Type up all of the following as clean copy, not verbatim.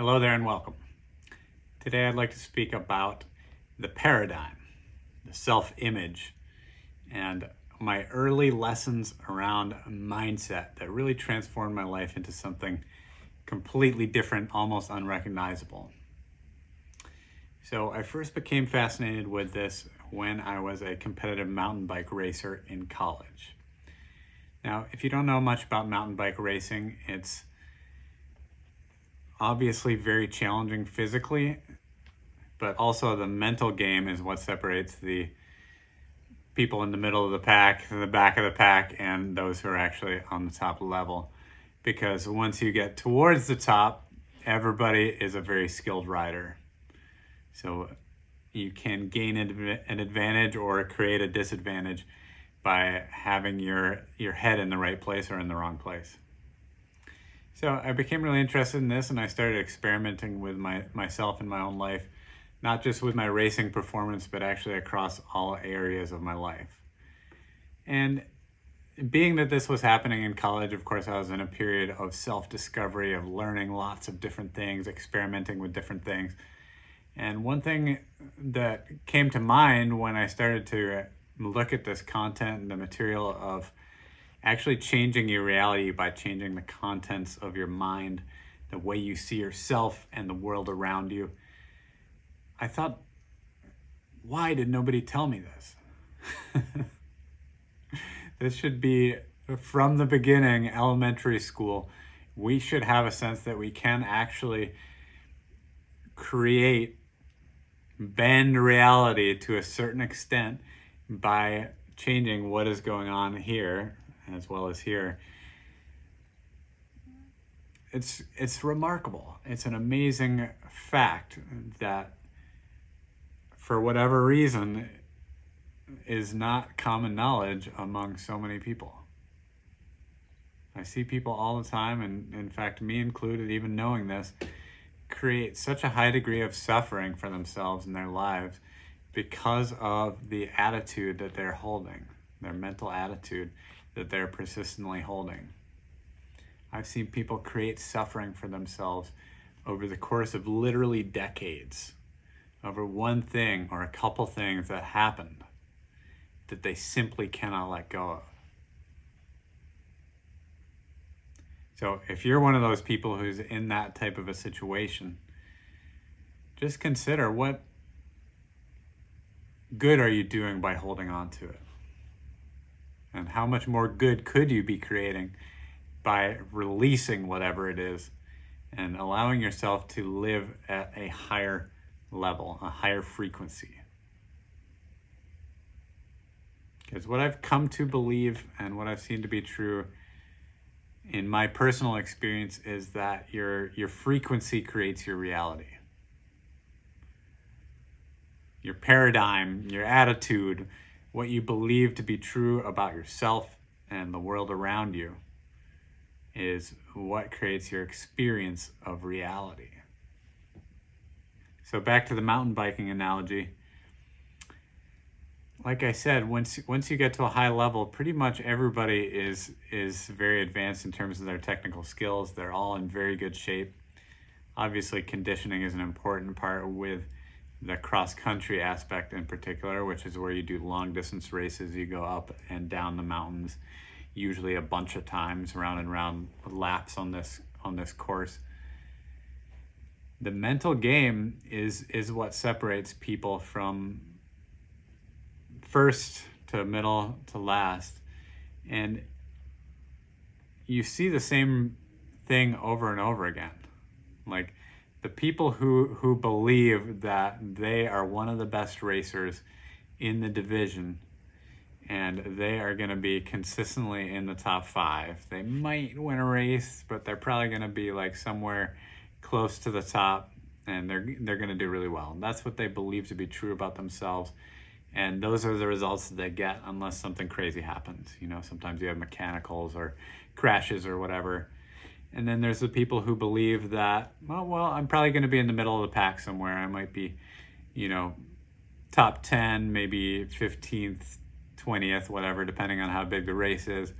Hello there and welcome. Today I'd like to speak about the paradigm, the self-image, and my early lessons around mindset that really transformed my life into something completely different, almost unrecognizable. So I first became fascinated with this when I was a competitive mountain bike racer in college. Now, if you don't know much about mountain bike racing, it's obviously very challenging physically, but also the mental game is what separates the people in the middle of the pack, the back of the pack, and those who are actually on the top level. Because once you get towards the top, everybody is a very skilled rider. So you can gain an advantage or create a disadvantage by having your head in the right place or in the wrong place. So I became really interested in this, and I started experimenting with myself in my own life, not just with my racing performance, but actually across all areas of my life. And being that this was happening in college, of course, I was in a period of self-discovery, of learning lots of different things, experimenting with different things. And one thing that came to mind when I started to look at this content and the material of actually changing your reality by changing the contents of your mind, the way you see yourself and the world around you, I thought, why did nobody tell me this? This should be, from the beginning, elementary school. We should have a sense that we can actually bend reality to a certain extent by changing what is going on here as well as here. It's remarkable. It's an amazing fact that, for whatever reason, is not common knowledge among so many people. I see people all the time, and in fact, me included, even knowing this, create such a high degree of suffering for themselves in their lives because of the attitude that they're holding, their mental attitude that they're persistently holding. I've seen people create suffering for themselves over the course of literally decades, over one thing or a couple things that happened that they simply cannot let go of. So if you're one of those people who's in that type of a situation, just consider, what good are you doing by holding on to it? And how much more good could you be creating by releasing whatever it is and allowing yourself to live at a higher level, a higher frequency? Because what I've come to believe and what I've seen to be true in my personal experience is that your frequency creates your reality. Your paradigm, your attitude, what you believe to be true about yourself and the world around you is what creates your experience of reality. So back to the mountain biking analogy. Like I said, once you get to a high level, pretty much everybody is very advanced in terms of their technical skills. They're all in very good shape. Obviously, conditioning is an important part with the cross-country aspect in particular, which is where you do long-distance races. You go up and down the mountains, usually a bunch of times, round and round laps on this course. The mental game is what separates people from first to middle to last. And you see the same thing over and over again. Like, the people who believe that they are one of the best racers in the division and they are going to be consistently in the top 5. They might win a race, but they're probably going to be like somewhere close to the top, and they're going to do really well. And that's what they believe to be true about themselves. And those are the results that they get unless something crazy happens. You know, sometimes you have mechanicals or crashes or whatever. And then there's the people who believe that, well, I'm probably going to be in the middle of the pack somewhere. I might be, top 10, maybe 15th, 20th, whatever, depending on how big the race is.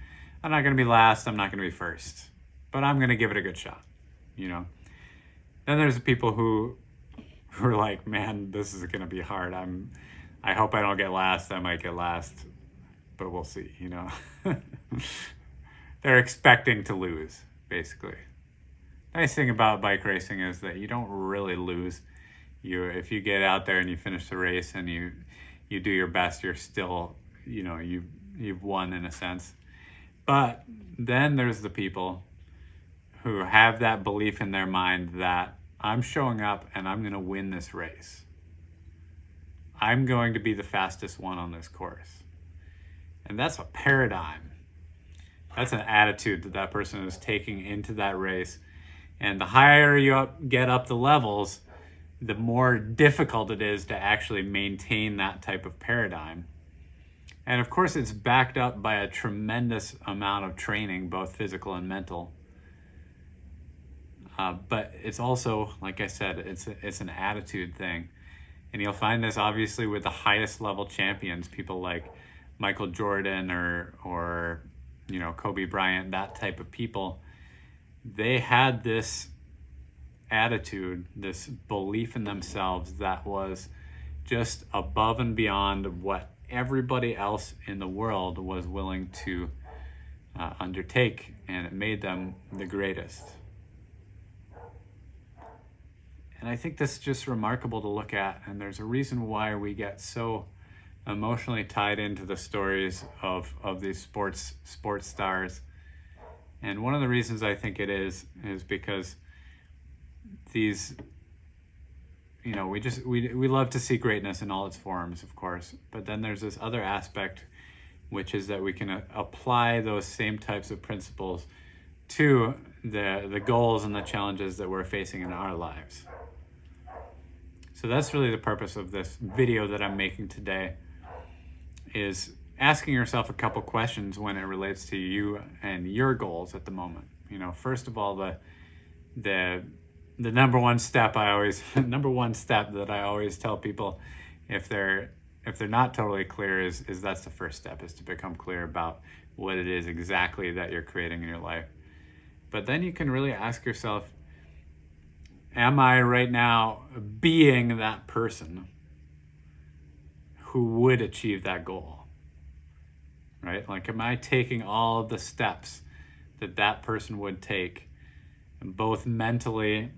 I'm not going to be last. I'm not going to be first. But I'm going to give it a good shot, Then there's the people who are like, man, this is gonna be hard. I hope I don't get last. I might get last, but we'll see. They're expecting to lose, basically. Nice thing about bike racing is that you don't really lose. If you get out there and you finish the race and you do your best, you're still, you've won in a sense. But then there's the people who have that belief in their mind that I'm showing up and I'm going to win this race. I'm going to be the fastest one on this course. And that's a paradigm. That's an attitude that person is taking into that race. And the higher you get up the levels, the more difficult it is to actually maintain that type of paradigm. And of course, it's backed up by a tremendous amount of training, both physical and mental. But it's also, like I said, it's an attitude thing. And you'll find this obviously with the highest level champions, people like Michael Jordan or Kobe Bryant, that type of people. They had this attitude, this belief in themselves that was just above and beyond what everybody else in the world was willing to undertake, and it made them the greatest. And I think this is just remarkable to look at, and there's a reason why we get so emotionally tied into the stories of these sports stars. And one of the reasons I think it is because these, we love to see greatness in all its forms, of course, but then there's this other aspect, which is that we can apply those same types of principles to the goals and the challenges that we're facing in our lives. So that's really the purpose of this video that I'm making today, is asking yourself a couple questions when it relates to you and your goals at the moment. First of all, the number one step that I always tell people if they're not totally clear is that's the first step, is to become clear about what it is exactly that you're creating in your life. But then you can really ask yourself, am I right now being that person who would achieve that goal? Right? Like, am I taking all of the steps that person would take, both mentally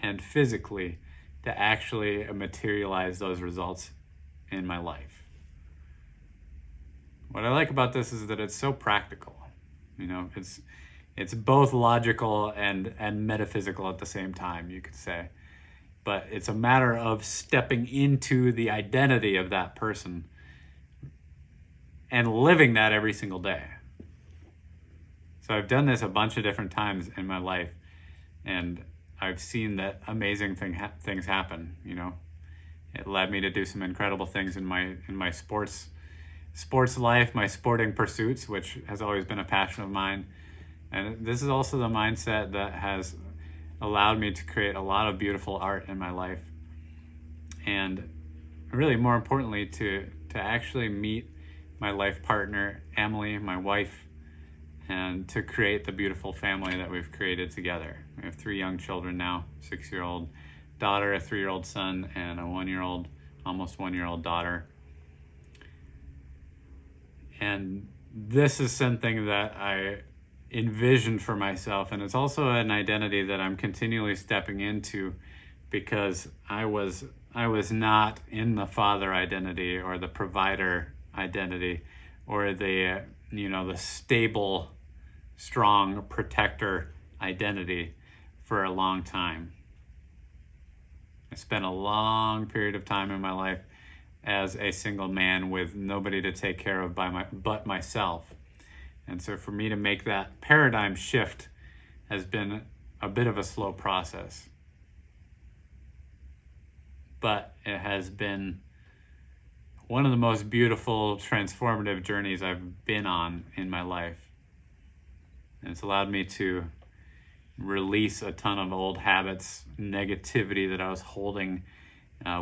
and physically, to actually materialize those results in my life? What I like about this is that it's so practical. It's both logical and metaphysical at the same time, you could say. But it's a matter of stepping into the identity of that person and living that every single day. So I've done this a bunch of different times in my life, and I've seen that amazing things happen. It led me to do some incredible things in my sports life, my sporting pursuits, which has always been a passion of mine. And this is also the mindset that has allowed me to create a lot of beautiful art in my life. And really, more importantly, to actually meet my life partner, Emily, my wife, and to create the beautiful family that we've created together. We have 3 young children now, 6-year-old daughter, a 3-year-old son, and a 1-year-old, almost 1-year-old daughter. And this is something that I envisioned for myself, and it's also an identity that I'm continually stepping into, because I was not in the father identity or the provider identity or the stable, strong protector identity for a long time. I spent a long period of time in my life as a single man with nobody to take care of but myself. And so for me to make that paradigm shift has been a bit of a slow process. But it has been one of the most beautiful, transformative journeys I've been on in my life. And it's allowed me to release a ton of old habits, negativity that I was holding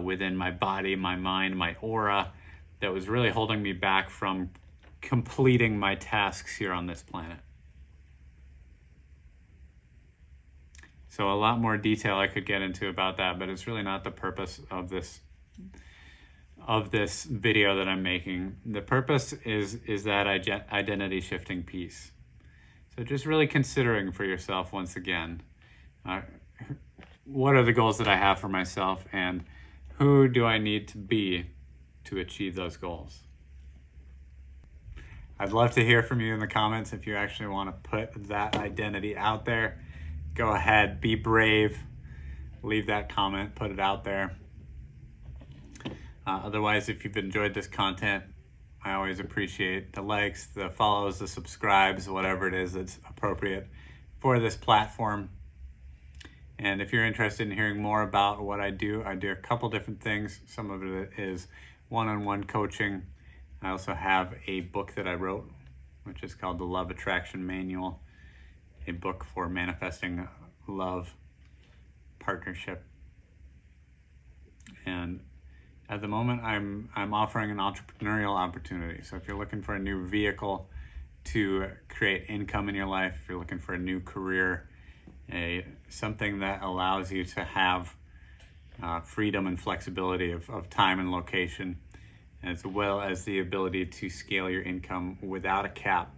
within my body, my mind, my aura, that was really holding me back from completing my tasks here on this planet. So a lot more detail I could get into about that, but it's really not the purpose of this video that I'm making. The purpose is that identity shifting piece. So just really considering for yourself once again, what are the goals that I have for myself, and who do I need to be to achieve those goals? I'd love to hear from you in the comments. If you actually want to put that identity out there, go ahead, be brave, leave that comment, put it out there. Otherwise, if you've enjoyed this content, I always appreciate the likes, the follows, the subscribes, whatever it is that's appropriate for this platform. And if you're interested in hearing more about what I do a couple different things. Some of it is one-on-one coaching. I also have a book that I wrote, which is called The Love Attraction Manual, a book for manifesting love, partnership. And at the moment, I'm offering an entrepreneurial opportunity. So if you're looking for a new vehicle to create income in your life, if you're looking for a new career, something that allows you to have freedom and flexibility of time and location, as well as the ability to scale your income without a cap.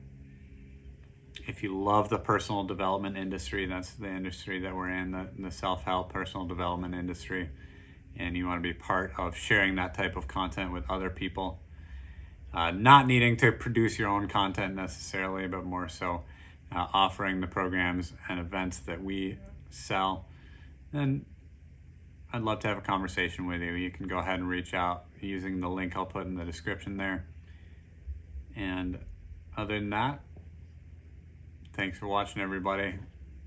If you love the personal development industry, that's the industry that we're in, the self-help personal development industry, and you want to be part of sharing that type of content with other people, not needing to produce your own content necessarily, but more so offering the programs and events that we sell, then I'd love to have a conversation with you. You can go ahead and reach out using the link I'll put in the description there. And other than that, thanks for watching, everybody.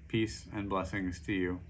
Peace and blessings to you.